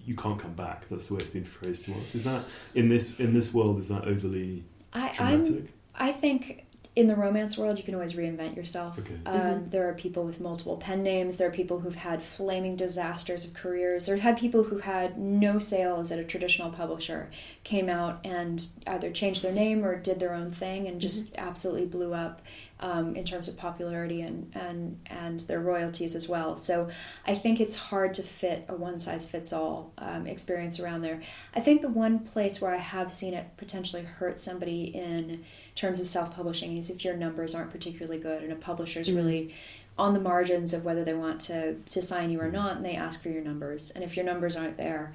you can't come back. That's the way it's been phrased to us. Is that, in this world, is that overly dramatic? I think in the romance world, you can always reinvent yourself. Okay. There are people with multiple pen names. There are people who've had flaming disasters of careers. There had people who had no sales at a traditional publisher, came out and either changed their name or did their own thing and just absolutely blew up in terms of popularity and their royalties as well. So I think it's hard to fit a one-size-fits-all experience around there. I think the one place where I have seen it potentially hurt somebody in terms of self-publishing is if your numbers aren't particularly good and a publisher's really on the margins of whether they want to sign you or not, and they ask for your numbers. And if your numbers aren't there,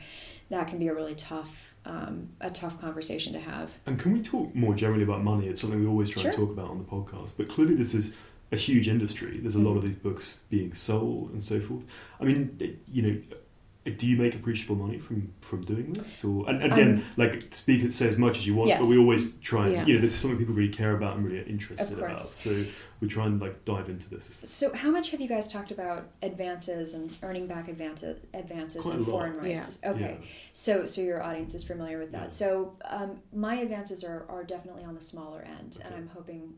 that can be a really tough conversation to have. And can we talk more generally about money? It's something we always try to talk about on the podcast, but clearly this is a huge industry. There's a lot of these books being sold and so forth. I mean, do you make appreciable money from doing this? Or and again, say as much as you want, but we always try and this is something people really care about and really are interested about. So we try and dive into this. So how much have you guys talked about advances and earning back advances in foreign rights? Yeah. Okay. Yeah. So your audience is familiar with that. Yeah. So my advances are definitely on the smaller end, and I'm hoping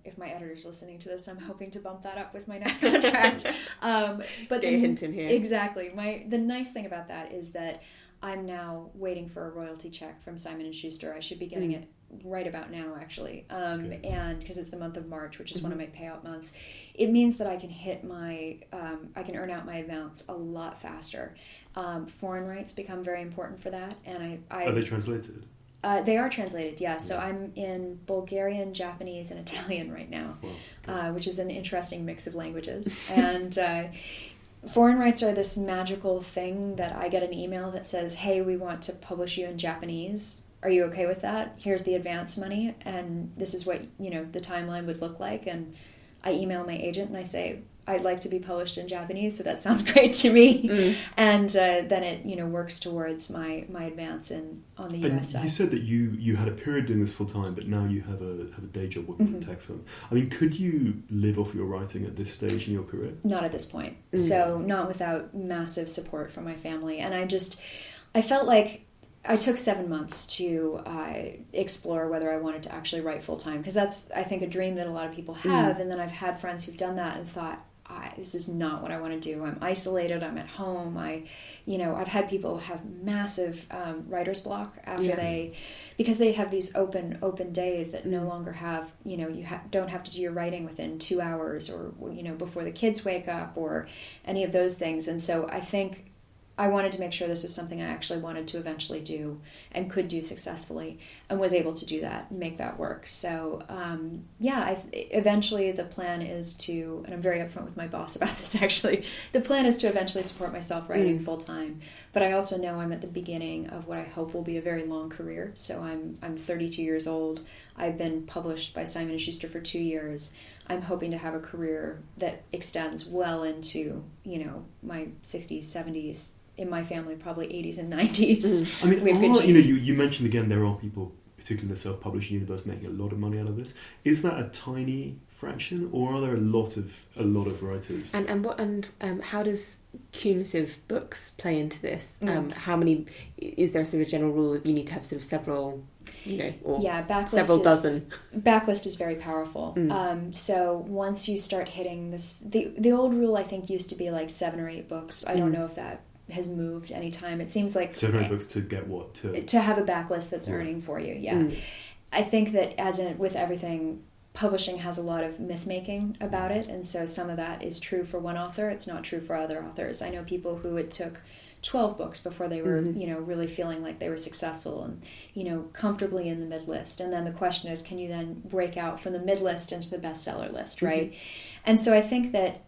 if my editor's listening to this, I'm hoping to bump that up with my next contract. But get a hint in here. Exactly. The nice thing about that is that I'm now waiting for a royalty check from Simon & Schuster. I should be getting it right about now, actually, and because it's the month of March, which is one of my payout months. It means that I can hit I can earn out my amounts a lot faster. Foreign rights become very important for that, and Are they translated? They are translated, yeah. So I'm in Bulgarian, Japanese, and Italian right now, which is an interesting mix of languages. And foreign rights are this magical thing that I get an email that says, hey, we want to publish you in Japanese. Are you okay with that? Here's the advance money, and this is what the timeline would look like. And I email my agent and I say, I'd like to be published in Japanese, so that sounds great to me. And then it, works towards my advance on the US side. You said that you had a period doing this full time, but now you have a day job working on tech film. I mean, could you live off your writing at this stage in your career? Not at this point. So not without massive support from my family. And I felt like I took 7 months to explore whether I wanted to actually write full time, because that's, I think, a dream that a lot of people have. And then I've had friends who've done that and thought, this is not what I want to do. I'm isolated. I'm at home. I've had people have massive writer's block after because they have these open days that no longer have, you don't have to do your writing within 2 hours or, before the kids wake up or any of those things. And so I think I wanted to make sure this was something I actually wanted to eventually do and could do successfully, and was able to do that and make that work. So, eventually the plan is to, and I'm very upfront with my boss about this actually, the plan is to eventually support myself writing full time. But I also know I'm at the beginning of what I hope will be a very long career. So I'm 32 years old. I've been published by Simon & Schuster for 2 years. I'm hoping to have a career that extends well into, my 60s, 70s, in my family, probably 80s and 90s. I mean, you mentioned again there are people, particularly in the self-publishing universe, making a lot of money out of this. Is that a tiny fraction, or are there a lot of writers? And how does cumulative books play into this? How many? Is there sort of a general rule that you need to have sort of several? Or several dozen. Backlist is very powerful. So once you start hitting this, the old rule I think used to be like 7 or 8 books. I don't know if that has moved any time. It seems like 7 or 8 books to get what? To have a backlist that's earning for you. Yeah. I think that with everything, publishing has a lot of myth making about it, and so some of that is true for one author. It's not true for other authors. I know people who it took 12 books before they were, really feeling like they were successful and, comfortably in the mid-list. And then the question is, can you then break out from the mid-list into the bestseller list, right? And so I think that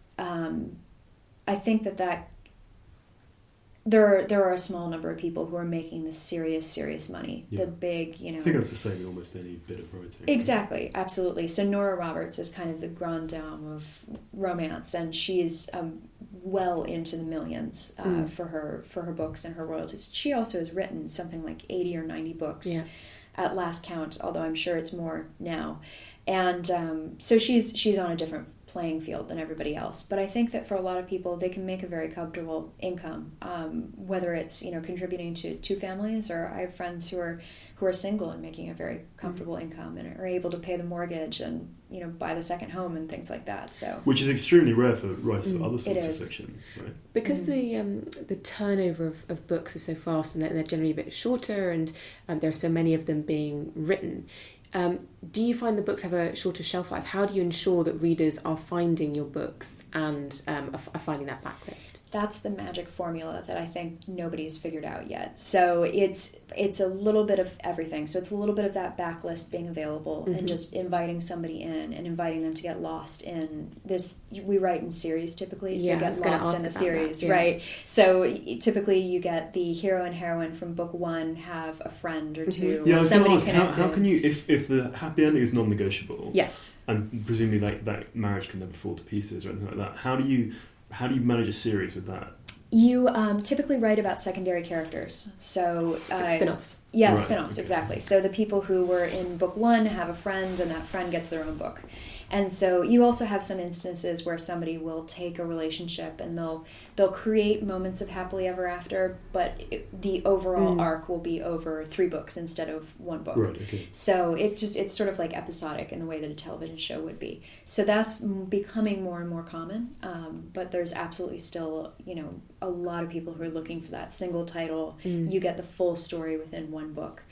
there are a small number of people who are making this serious money. The big, I think that's the same in almost any bit of writing. Exactly, right? Absolutely. So Nora Roberts is kind of the grande dame of romance, and she's well into the millions for her books and her royalties. She also has written something like 80 or 90 books at last count, although I'm sure it's more now. And so she's on a different playing field than everybody else. But I think that for a lot of people, they can make a very comfortable income, whether it's contributing to 2 families, or I have friends who are single and making a very comfortable income and are able to pay the mortgage and buy the second home and things like that. So which is extremely rare for writers of other sorts of fiction, right? Because the turnover of books is so fast, and they're generally a bit shorter, and there are so many of them being written. Do you find the books have a shorter shelf life? How do you ensure that readers are finding your books and are finding that backlist? That's the magic formula that I think nobody's figured out yet. So it's a little bit of everything. So it's a little bit of that backlist being available and just inviting somebody in and inviting them to get lost in this. We write in series typically, so get lost in the series, right? So typically you get the hero and heroine from book 1 have a friend or two. Yeah, somebody connected. How can you, if the happy ending is non-negotiable, yes, and presumably that marriage can never fall to pieces or anything like that, how do you manage a series with that? You typically write about secondary characters, so spin-offs. Yeah, right. Spin-offs, exactly. So the people who were in book 1 have a friend, and that friend gets their own book. And so you also have some instances where somebody will take a relationship and they'll create moments of happily ever after, but the overall arc will be over 3 books instead of 1 book. Right, okay. So it's sort of like episodic in the way that a television show would be. So that's becoming more and more common, but there's absolutely still a lot of people who are looking for that single title. You get the full story within 1 book.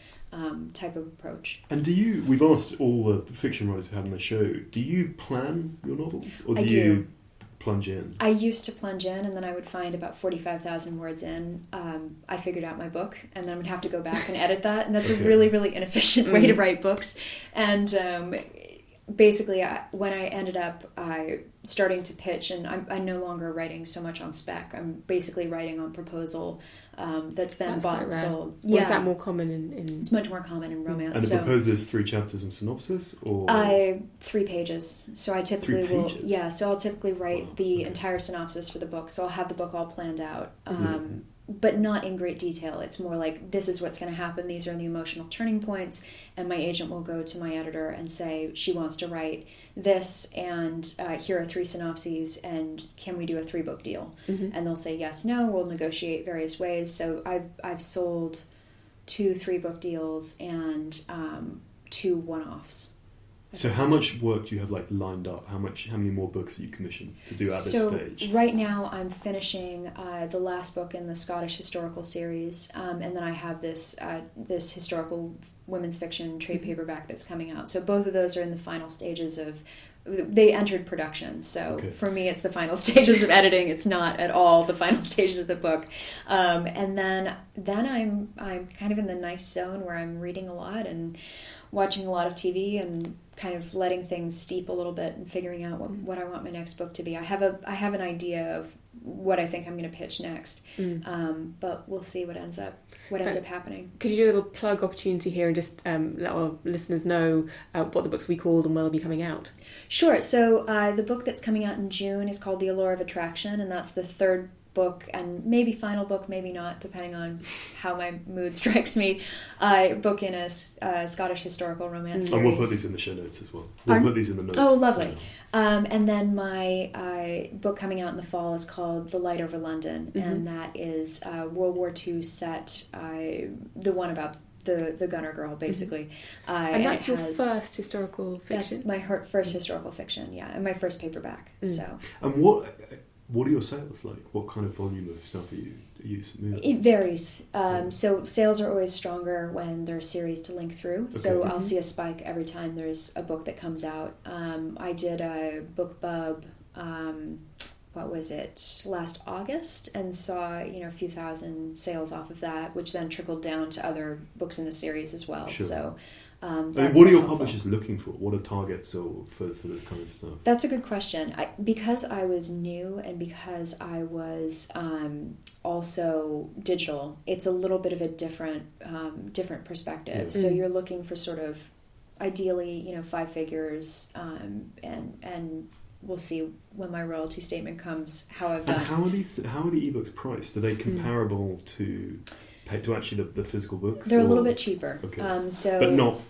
Type of approach. And we've asked all the fiction writers who have on the show, do you plan your novels? Or do you plunge in? I used to plunge in, and then I would find about 45,000 words in, I figured out my book, and then I would have to go back and edit that, and that's a really, really inefficient way to write books. And basically, when I ended up starting to pitch, and I'm no longer writing so much on spec. I'm basically writing on proposal that's then bought and sold. Or is that more common in... It's much more common in romance. And the proposal is 3 chapters and synopsis, or 3 pages. So I typically 3 pages? will. So I'll typically write the entire synopsis for the book. So I'll have the book all planned out. But not in great detail. It's more like, this is what's going to happen. These are the emotional turning points. And my agent will go to my editor and say, she wants to write this, and here are 3 synopses, and can we do a 3-book deal? And they'll say yes, no. We'll negotiate various ways. So I've sold 2 3-book deals and 2 one-offs. So how much work do you have lined up? How many more books are you commissioned to do at this stage? So right now I'm finishing the last book in the Scottish historical series, and then I have this historical women's fiction trade paperback that's coming out. So both of those are in the final stages of. They entered production, so for me it's the final stages of editing. It's not at all the final stages of the book, and then I'm kind of in the nice zone where I'm reading a lot and watching a lot of TV and kind of letting things steep a little bit and figuring out what I want my next book to be. I have an idea of what I think I'm going to pitch next, but we'll see what ends up happening. Could you do a little plug opportunity here and just let our listeners know what the books will be called and when they'll be coming out? Sure. So the book that's coming out in June is called The Allure of Attraction, and that's the 3rd book and maybe final book, maybe not, depending on how my mood strikes me. Book in a Scottish historical romance series. And we'll put these in the show notes as well. We'll put these in the notes. Oh, lovely. And then my book coming out in the fall is called The Light Over London, and that is World War II set, the one about the gunner girl, basically. And that's your first historical fiction? That's my first historical fiction, and my first paperback. So. And what are your sales like? What kind of volume of stuff are you moving? It varies. So sales are always stronger when there's series to link through. Okay. So I'll see a spike every time there's a book that comes out. I did a BookBub, last August, and saw a few thousand sales off of that, which then trickled down to other books in the series as well. Sure. So. What are your publishers looking for? What are targets for this kind of stuff? That's a good question. Because I was new and because I was also digital, it's a little bit of a different perspective. So you're looking for sort of ideally 5 figures, and we'll see when my royalty statement comes how I've done. And how are the ebooks priced? Are they comparable to actually the physical books? They're a little bit cheaper. Okay. But not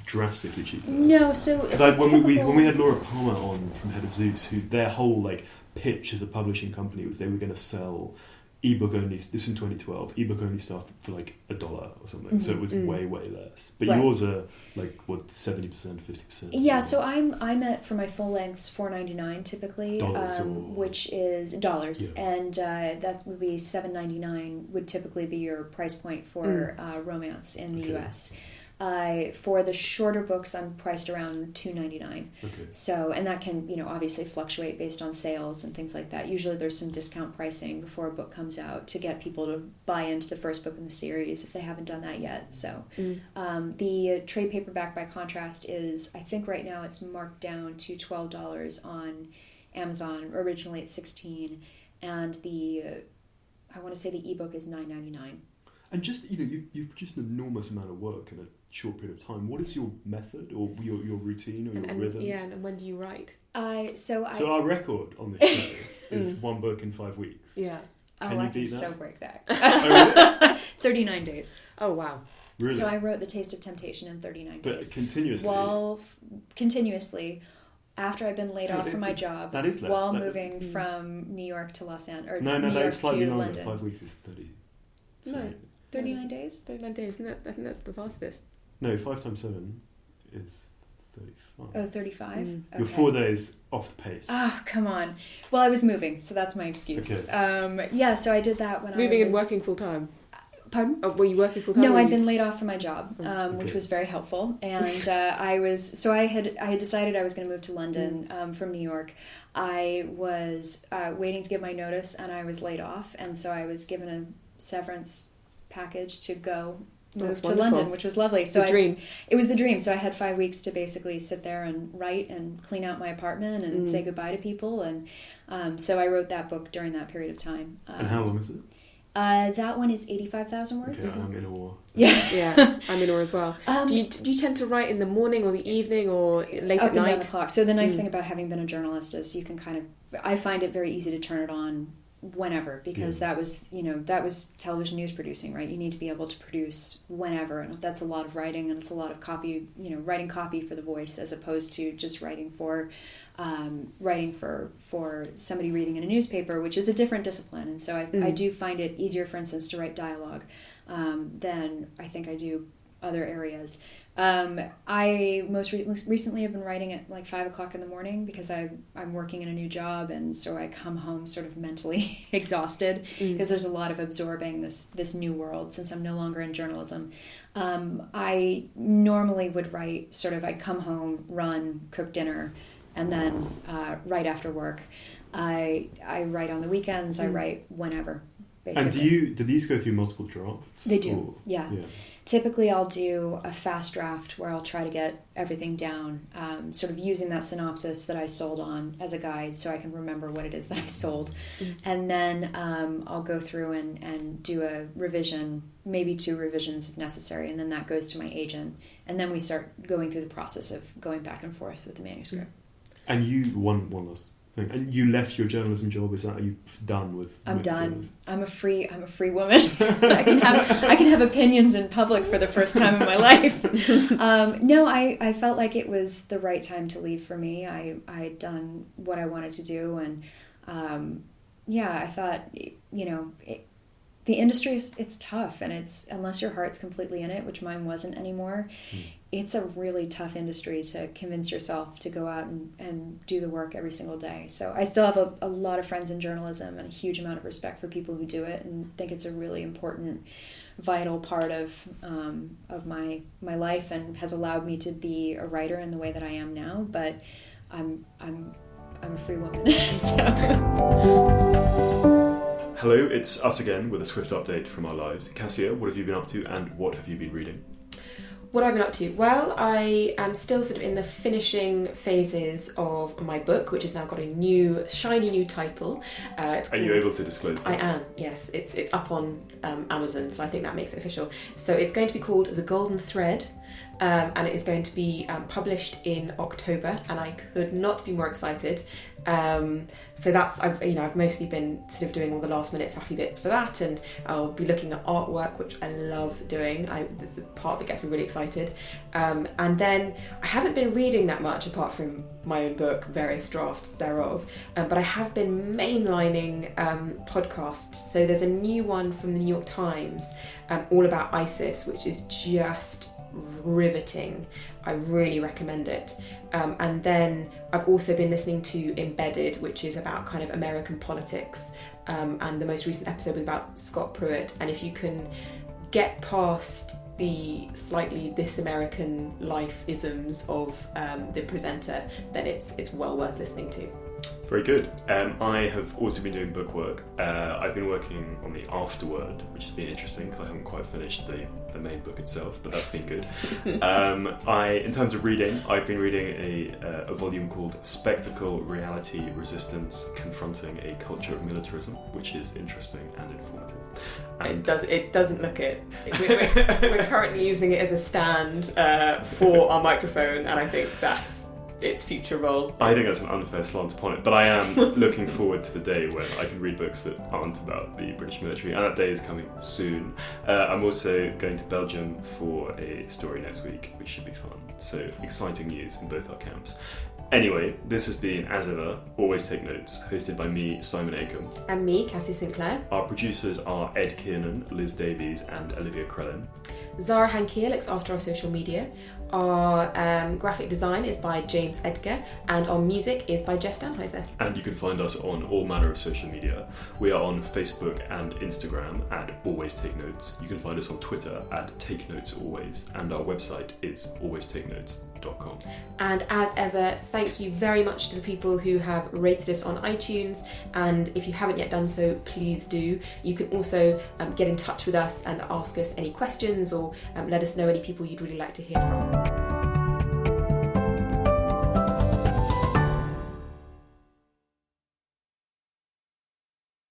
drastically cheaper. No, so when we had Laura Palmer on from Head of Zeus, who their whole pitch as a publishing company was they were going to sell ebook only. This was in 2012. Ebook only stuff for $1 or something. So it was way less. But yours are 70%, 50%. Yeah. So I'm at, for my full lengths, $4.99 typically, which is dollars, and that would be $7.99 would typically be your price point for romance in the US. For the shorter books, I'm priced around $2.99. Okay. So, and that can, obviously fluctuate based on sales and things like that. Usually there's some discount pricing before a book comes out to get people to buy into the first book in the series if they haven't done that yet. So, the trade paperback, by contrast, is, I think right now it's marked down to $12 on Amazon. Originally it's $16, and I want to say the ebook is $9.99. And just, you've produced an enormous amount of work in a short period of time. What is your method or your routine or your rhythm? Yeah, and when do you write? So our record on this show is 1 book in 5 weeks. Yeah. Can you I beat can that? so break that. Oh, really? 39 days. Oh, wow. Really? So I wrote The Taste of Temptation in 39 days. But continuously? Well, continuously. After I've been laid off from my job, that is less, while moving from New York to Los Angeles, No, New that York is slightly to longer. London. 5 weeks is 30. No. 39 days? 39 days. I think that's the fastest. No, 5 times 7 is 35. Oh, 35? Okay. You're 4 days off the pace. Oh, come on. Well, I was moving, so that's my excuse. Okay. So I did that when moving I was... and working full time. Pardon? Oh, were you working full time? No, I'd been laid off from my job, Okay. which was very helpful. And I had decided I was going to move to London from New York. I was waiting to give my notice, and I was laid off, and so I was given a severance package to go moved to London, which was lovely. So dream. It was the dream. So I had 5 weeks to basically sit there and write and clean out my apartment and say goodbye to people. And so I wrote that book during that period of time. And how long is it? That one is 85,000 words. Okay, I'm in awe. Yeah, I'm in awe as well. Do you tend to write in the morning or the evening or late up at night? Down the clock. So the nice thing about having been a journalist is you can I find it very easy to turn it on whenever, because that was television news producing, right? You need to be able to produce whenever, and that's a lot of writing, and it's a lot of copy, writing copy for the voice as opposed to just writing for somebody reading in a newspaper, which is a different discipline. And so I do find it easier, for instance, to write dialogue than I think I do other areas. I most recently have been writing at like 5 o'clock in the morning because I'm working in a new job, and so I come home sort of mentally exhausted because there's a lot of absorbing this new world since I'm no longer in journalism. I normally would write I'd come home, run, cook dinner, and then write after work. I write on the weekends. I write whenever, basically. And do these go through multiple drafts? They do, yeah. Typically I'll do a fast draft where I'll try to get everything down, sort of using that synopsis that I sold on as a guide so I can remember what it is that I sold. And then I'll go through and do a revision, maybe 2 revisions if necessary, and then that goes to my agent. And then we start going through the process of going back and forth with the manuscript. And you, one last thing, and you left your journalism job. Are you done with? I'm done. I'm a free woman. I can have opinions in public for the first time in my life. No, I felt like it was the right time to leave for me. I had done what I wanted to do, and I thought, the industry it's tough, and it's, unless your heart's completely in it, which mine wasn't anymore. It's a really tough industry to convince yourself to go out and do the work every single day. So I still have a lot of friends in journalism and a huge amount of respect for people who do it, and think it's a really important, vital part of my life, and has allowed me to be a writer in the way that I am now. But I'm a free woman. Hello, it's us again with a swift update from our lives. Kassia, what have you been up to, and what have you been reading? What have I been up to? Well, I am still sort of in the finishing phases of my book, which has now got a shiny new title. Are you able to disclose that? I am, yes. It's up on Amazon, so I think that makes it official. So it's going to be called The Golden Thread, and it is going to be published in October, and I could not be more excited. So that's, I've mostly been sort of doing all the last minute faffy bits for that, and I'll be looking at artwork, which I love doing. It's the part that gets me really excited. And then I haven't been reading that much apart from my own book, various drafts thereof, but I have been mainlining podcasts. So there's a new one from the New York Times all about ISIS, which is just riveting. I really recommend it. And then I've also been listening to Embedded, which is about kind of American politics, and the most recent episode was about Scott Pruitt. And if you can get past the slightly This American Life isms of the presenter, then it's well worth listening to. Very good. I have also been doing book work. I've been working on the afterword, which has been interesting because I haven't quite finished the main book itself, but that's been good. In terms of reading, I've been reading a volume called Spectacle, Reality, Resistance, Confronting a Culture of Militarism, which is interesting and informative. And it doesn't look it. We're currently using it as a stand for our microphone, and I think that's its future role. I think that's an unfair slant upon it, but I am looking forward to the day when I can read books that aren't about the British military, and that day is coming soon. I'm also going to Belgium for a story next week, which should be fun. So exciting news in both our camps. Anyway, this has been, as ever, Always Take Notes, hosted by me, Simon Acombe. And me, Cassie Sinclair. Our producers are Ed Kiernan, Liz Davies and Olivia Crellin. Zara Hankier looks after our social media. Our graphic design is by James Edgar, and our music is by Jess Danheiser. And you can find us on all manner of social media. We are on Facebook and Instagram at Always Take Notes. You can find us on Twitter at Take Notes Always, and our website is Always Take Notes. novelist.com. And as ever, thank you very much to the people who have rated us on iTunes, and if you haven't yet done so, please do. You can also get in touch with us and ask us any questions, or let us know any people you'd really like to hear from.